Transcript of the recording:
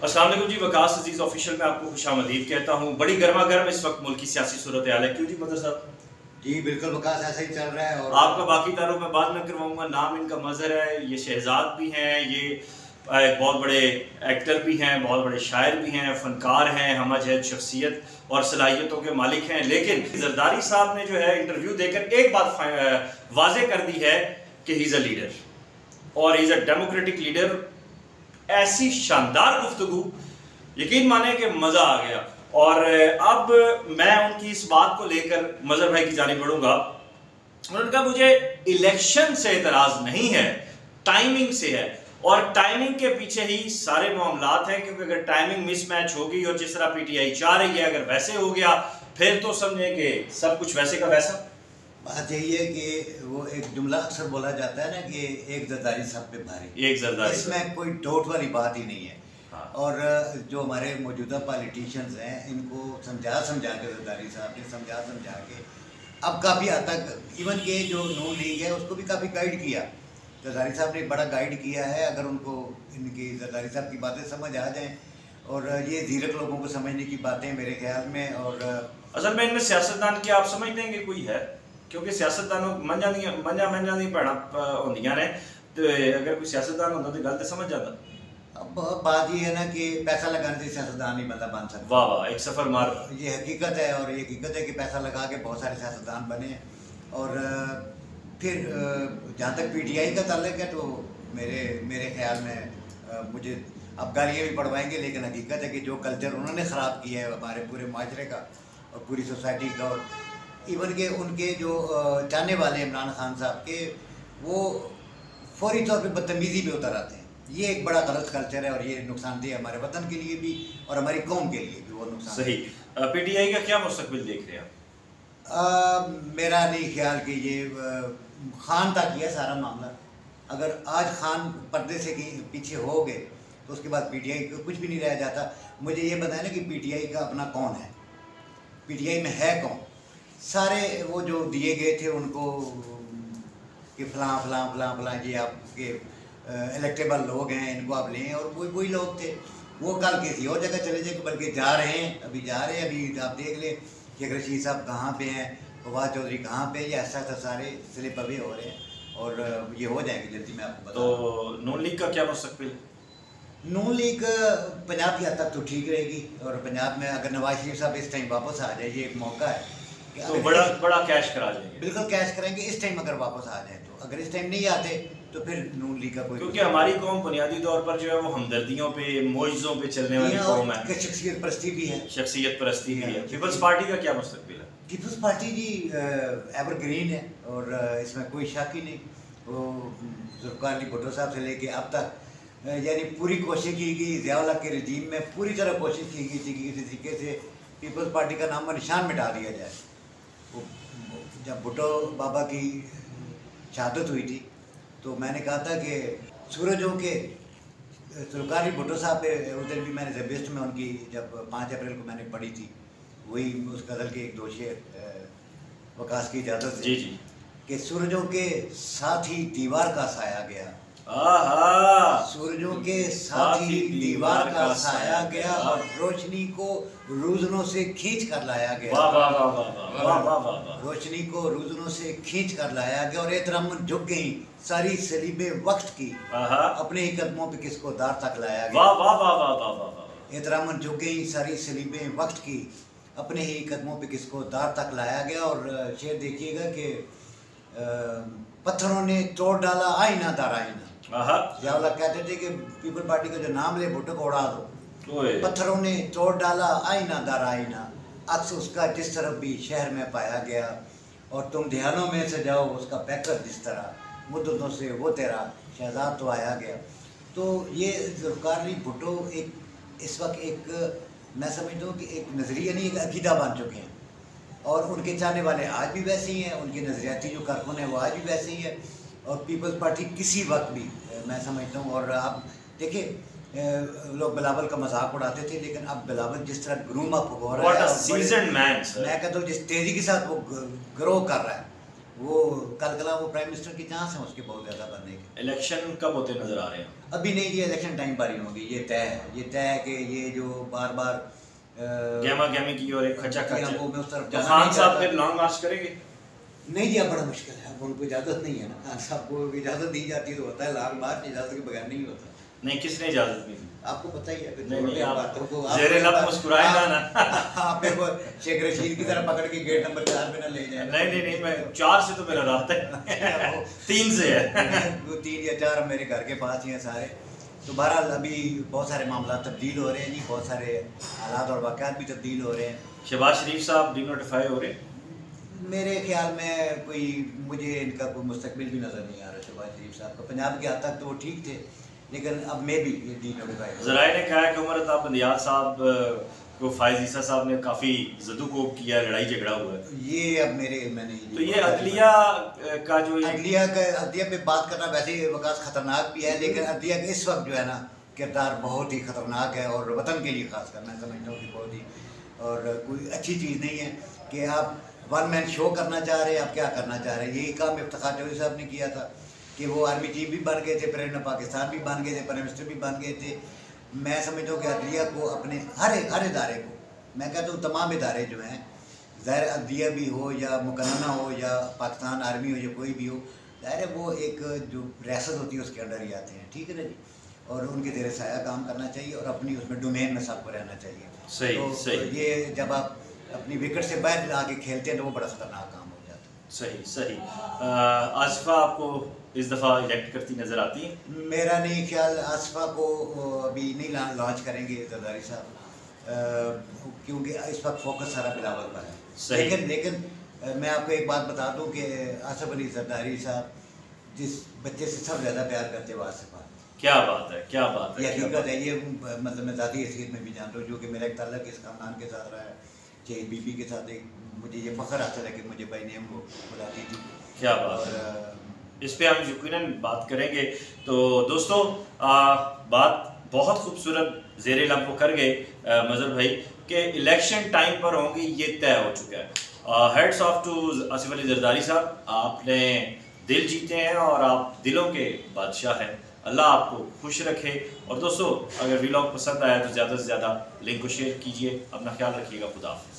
السلام علیکم جی، وقاص عزیز آفیشیل میں آپ کو خوش آمدید کہتا ہوں۔ بڑی گرما گرم اس وقت ملک کی سیاسی صورتحال ہے، کیوں جی مظہر صاحب؟ جی بالکل وقاص ایسا ہی چل رہا ہے۔ اور آپ کا باقی تعارف میں بعد میں کرواؤں گا۔ نام ان کا مظہر ہے، یہ شہزاد بھی ہیں، یہ بہت بڑے ایکٹر بھی ہیں، بہت بڑے شاعر بھی ہیں، فنکار ہیں، ہمہ جہت شخصیت اور صلاحیتوں کے مالک ہیں۔ لیکن زرداری صاحب نے جو ہے انٹرویو دے کر ایک بات واضح کر دی ہے کہ ہی از اے لیڈر اور ہی از اے ڈیموکریٹک لیڈر۔ ایسی شاندار گفتگو، یقین مانیں کہ مزہ آ گیا۔ اور اب میں ان کی اس بات کو لے کر مظہر بھائی کی جانب بڑھوں گا۔ انہوں نے کہا مجھے الیکشن سے اعتراض نہیں ہے، ٹائمنگ سے ہے، اور ٹائمنگ کے پیچھے ہی سارے معاملات ہیں، کیونکہ اگر ٹائمنگ مس میچ ہوگی اور جس طرح پی ٹی آئی چاہ رہی ہے اگر ویسے ہو گیا پھر تو سمجھیں کہ سب کچھ ویسے کا ویسا۔ بات یہی ہے کہ وہ ایک جملہ اکثر بولا جاتا ہے نا کہ ایک زرداری سب پہ بھاری، ایک زرداری، اس میں کوئی ڈاؤٹ والی بات ہی نہیں ہے۔ اور جو ہمارے موجودہ پالیٹیشنز ہیں ان کو سمجھا کے زرداری صاحب نے سمجھا کے اب کافی حد تک ایون کہ جو نون لیگ ہے اس کو بھی کافی گائیڈ کیا۔ زرداری صاحب نے بڑا گائیڈ کیا ہے۔ اگر ان کو ان کی زرداری صاحب کی باتیں سمجھ آ جائیں، اور یہ زیرک لوگوں کو سمجھنے کی باتیں میرے خیال میں، اور اصل میں ان میں سیاستدان کیا آپ سمجھ دیں گے کوئی ہے؟ کیونکہ سیاستدانوں منجا نہیں پیڑا ہوندیاں نے، تو اگر کوئی سیاستدان ہوتا تو گل تو سمجھ جاتا۔ اب بات یہ ہے نا کہ پیسہ لگانے سے سیاستدان نہیں بندہ بن سکتا۔ واہ واہ، ایک سفر مار۔ یہ حقیقت ہے، اور یہ حقیقت ہے کہ پیسہ لگا کے بہت سارے سیاستدان بنے ہیں۔ اور پھر جہاں تک پی ٹی آئی کا تعلق ہے تو میرے خیال میں مجھے اب گالیاں بھی پڑھوائیں گے، لیکن حقیقت ہے کہ جو کلچر انہوں نے خراب کیا ہے ہمارے پورے معاشرے کا اور پوری سوسائٹی کا، اور ایون کہ ان کے جو چاہنے والے عمران خان صاحب کے، وہ فوری طور پہ بدتمیزی پہ اتر آتے ہیں۔ یہ ایک بڑا غلط کلچر ہے، اور یہ نقصان دہ ہے ہمارے وطن کے لیے بھی اور ہماری قوم کے لیے بھی۔ وہ نقصان صحیح۔ پی ٹی آئی کا کیا مستقبل دیکھ رہے ہیں؟ میرا نہیں خیال کہ یہ خان تک ہی ہے سارا معاملہ۔ اگر آج خان پردے سے پیچھے ہو گئے تو اس کے بعد پی ٹی آئی کو کچھ بھی نہیں رہ جاتا۔ مجھے یہ بتائیں نا کہ پی ٹی آئی کا اپنا کون ہے، پی ٹی آئی میں ہے کون؟ سارے وہ جو دیے گئے تھے ان کو کہ فلاں فلاں فلاں فلاں یہ آپ کے الیکٹیبل لوگ ہیں، ان کو آپ لیں، اور وہی لوگ تھے۔ وہ کل کسی اور جگہ چلے جائیں، بلکہ جا رہے ہیں، ابھی آپ دیکھ لیں کہ رشید صاحب کہاں پہ ہیں، فواد چودھری کہاں پہ، یہ ایسا سارے سلپ اوے ہو رہے ہیں، اور یہ ہو جائیں گے جلدی، میں آپ کو بتا دوں۔ تو نون لیگ کا کیا مستقبل؟ نون لیگ پنجاب کی حد تک تو ٹھیک رہے گی، اور پنجاب میں اگر نواز شریف صاحب اس ٹائم واپس آ جائے، یہ ایک موقع ہے کہ تو بڑا کیش کرا جائیں گے۔ بالکل کیش کریں گے اس ٹائم اگر واپس آ جائیں تو۔ اگر اس ٹائم نہیں آتے تو پھر نون لیگ کا کوئی، کیونکہ ہماری قوم بنیادی طور پر جو ہے وہ ہمدردیوں پہ، معجزوں پہ چلنے والی قوم ہے، شخصیت پرستی بھی ہے، شخصیت پرستی بھی ہے۔ پیپلز پارٹی کا کیا مستقبل ہے؟ پیپلز پارٹی جی ایور گرین ہے، اور اس میں کوئی شک ہی نہیں۔ وہ ذوالفقار علی بھٹو صاحب سے لے کے اب تک یعنی پوری کوشش کی گئی، ضیاء اللہ کے رجیم میں پوری طرح کوشش کی گئی تھی کہ کسی طریقے سے پیپلز پارٹی کا نام و نشان مٹا دیا جائے۔ جب بھٹو بابا کی شہادت ہوئی تھی تو میں نے کہا تھا کہ سورجوں کے ذوالفقار علی بھٹو صاحب پہ اس دن بھی میں نے زبیسٹ میں ان کی جب 5 اپریل کو میں نے پڑھی تھی، وہی اس غزل کے ایک 2 شعر وقاص کی اجازت سے، جی کہ سورجوں کے ساتھ ہی دیوار کا سایہ گیا، سورجوں کے ساتھ ہی دیوار کا سایہ گیا، اور روشنی کو روزنوں سے کھینچ کر لایا گیا، روشنی کو روزنوں سے کھینچ کر لایا گیا، اور احتراماً جھک گئیں ساری سلیبیں وقت کی، اپنے ہی قدموں پہ کس کو دار تک لایا گیا، احتراماً جھک گئیں ساری سلیبیں وقت کی، اپنے ہی قدموں پہ کس کو دار تک لایا گیا۔ اور شعر دیکھیے گا کہ پتھروں نے توڑ ڈالا آئینہ در آئینہ۔ ضیاء اللہ کہتے تھے کہ پیپل پارٹی کا جو نام لے بھٹو کو اڑا دو، پتھروں نے توڑ ڈالا آئینہ در آئینہ، عکس اس کا جس طرف بھی شہر میں پایا گیا، اور تم دھیانوں میں سجاؤ اس کا پیکر جس طرح، مدتوں سے وہ تیرا شہزاد تو آیا گیا۔ تو یہ ذوالفقار علی بھٹو ایک اس وقت ایک میں سمجھتا ہوں کہ ایک نظریہ نہیں، ایک عقیدہ بن چکے ہیں، اور ان کے چاہنے والے آج بھی ویسے ہی ہیں، ان کے نظریاتی جو کارکن ہیں وہ آج بھی ویسے ہی ہیں، اور پیپلز پارٹی کسی وقت بھی میں سمجھتا ہوں۔ اور آپ دیکھیں لوگ بلاول کا مذاق اڑاتے تھے، لیکن اب بلاول جس طرح گروم اپ ہو رہا ہے، میں کہتا ہوں جس تیزی کے ساتھ وہ گرو کر رہا ہے، وہ کلکلا وہ پرائم منسٹر کی چانس ہیں اس کے بہت زیادہ بننے کے. الیکشن کب ہوتے نظر آ رہے ہیں؟ ابھی نہیں جی، الیکشن ٹائم پر ہی ہوگی، یہ طے ہے، یہ طے ہے کہ یہ جو بار بار گیما گیمی کی اور ایک کھچا کھچا وہ میں اس طرف خان صاحب پھر لانگ مارچ کریں گے؟ نہیں جی، اب بڑا مشکل ہے، اب ان کو اجازت نہیں ہے نا. خان صاحب کو اجازت دی جاتی تو ہوتا ہے لانگ مارچ، اجازت کے بغیر نہیں ہوتا. نہیں، کس نے اجازت دی؟ آپ کو پتہ ہی ہے. زیر لب مسکرائے گا نا. آپ میرے کو شیخ رشید کی طرح پکڑ کے گیٹ نمبر 4 پہ نہ لے جائیں. نہیں، میں 4 سے تو میرا رابطہ ہے، 3 سے ہے. وہ 3 یا 4 میرے گھر کے پاس ہی ہیں سارے. تو بہرحال ابھی بہت سارے معاملات تبدیل ہو رہے ہیں جی، بہت سارے حالات اور واقعات بھی تبدیل ہو رہے ہیں. شہباز شریف صاحب ڈی نوٹیفائی ہو رہے ہیں؟ میرے خیال میں مجھے ان کا کوئی مستقبل بھی نظر نہیں آ رہا شہباز شریف صاحب کا. پنجاب کے حد تک تو وہ ٹھیک تھے، لیکن اب میں بھی یہ ڈی نوٹیفائی. ذرائع نے کہا ہے کہ عمر عطا بندیال صاحب کو فائز عیسیٰ صاحب نے کافی زدوکوب کیا، لڑائی جھگڑا ہوا ہے. یہ اب میرے علم میں نہیں. تو یہ عدلیہ کا جو عدلیہ پہ بات کرنا ویسے وقاص خطرناک بھی ہے، لیکن عدلیہ کا اس وقت جو ہے نا کردار بہت ہی خطرناک ہے، اور وطن کے لیے خاص کر میں سمجھتا ہوں کہ بہت ہی اور کوئی اچھی چیز نہیں ہے کہ آپ ون مین شو کرنا چاہ رہے ہیں. آپ کیا کرنا چاہ رہے ہیں؟ یہی کام افتخار چودھری صاحب نے کیا تھا کہ وہ آرمی چیف بھی بن گئے تھے، پریزیڈنٹ پاکستان بھی بن گئے تھے، پرائم منسٹر بھی بن گئے تھے. میں سمجھتا ہوں کہ عدلیہ کو اپنے ہر ادارے کو، میں کہتا ہوں تمام ادارے جو ہیں، ظاہر عدلیہ بھی ہو یا مقننہ ہو یا پاکستان آرمی ہو یا کوئی بھی ہو، ظاہر ہے وہ ایک جو ریاست ہوتی ہے اس کے انڈر ہی آتے ہیں، ٹھیک ہے نا جی. اور ان کے زیر سایہ کام کرنا چاہیے اور اپنی اس میں ڈومین میں سب کو رہنا چاہیے. صحیح. یہ جب آپ اپنی وکٹ سے باہر آ کے کھیلتے ہیں تو وہ بڑا خطرناک کام ہو جاتا ہے. صحیح. آصفہ آپ کو اس دفعہ الیکٹ کرتی نظر آتی ہیں؟ میرا نہیں خیال آصفہ کو ابھی نہیں لانچ کریں گے زرداری صاحب، کیونکہ اس وقت فوکس سارا بلاول پر ہے. لیکن میں آپ کو ایک بات بتا دوں کہ آصف علی زرداری صاحب جس بچے سے سب زیادہ پیار کرتے وہ آصف. کیا بات ہے، کیا بات ہے. یہ حقیقت ہے. یہ مطلب میں ذاتی حیثیت میں بھی جانتا ہوں، جو کہ میرا ایک تعلق اس خاندان کے ساتھ رہا ہے. شہید بی بی کے ساتھ ایک مجھے یہ فخر حاصل ہے کہ مجھے بائی نیم وہ بلاتی تھی. کیا بات ہے. اس پہ ہم یقیناً بات کریں گے. تو دوستو، بات بہت خوبصورت زیر لب کو کر گئے مظہر بھائی کہ الیکشن ٹائم پر ہوں گی، یہ طے ہو چکا ہے. Heads of two Asif Ali Zardari صاحب، آپ نے دل جیتے ہیں اور آپ دلوں کے بادشاہ ہیں. اللہ آپ کو خوش رکھے. اور دوستو، اگر ویلاگ پسند آیا تو زیادہ سے زیادہ لنک کو شیئر کیجئے. اپنا خیال رکھیے گا. خدا حافظ.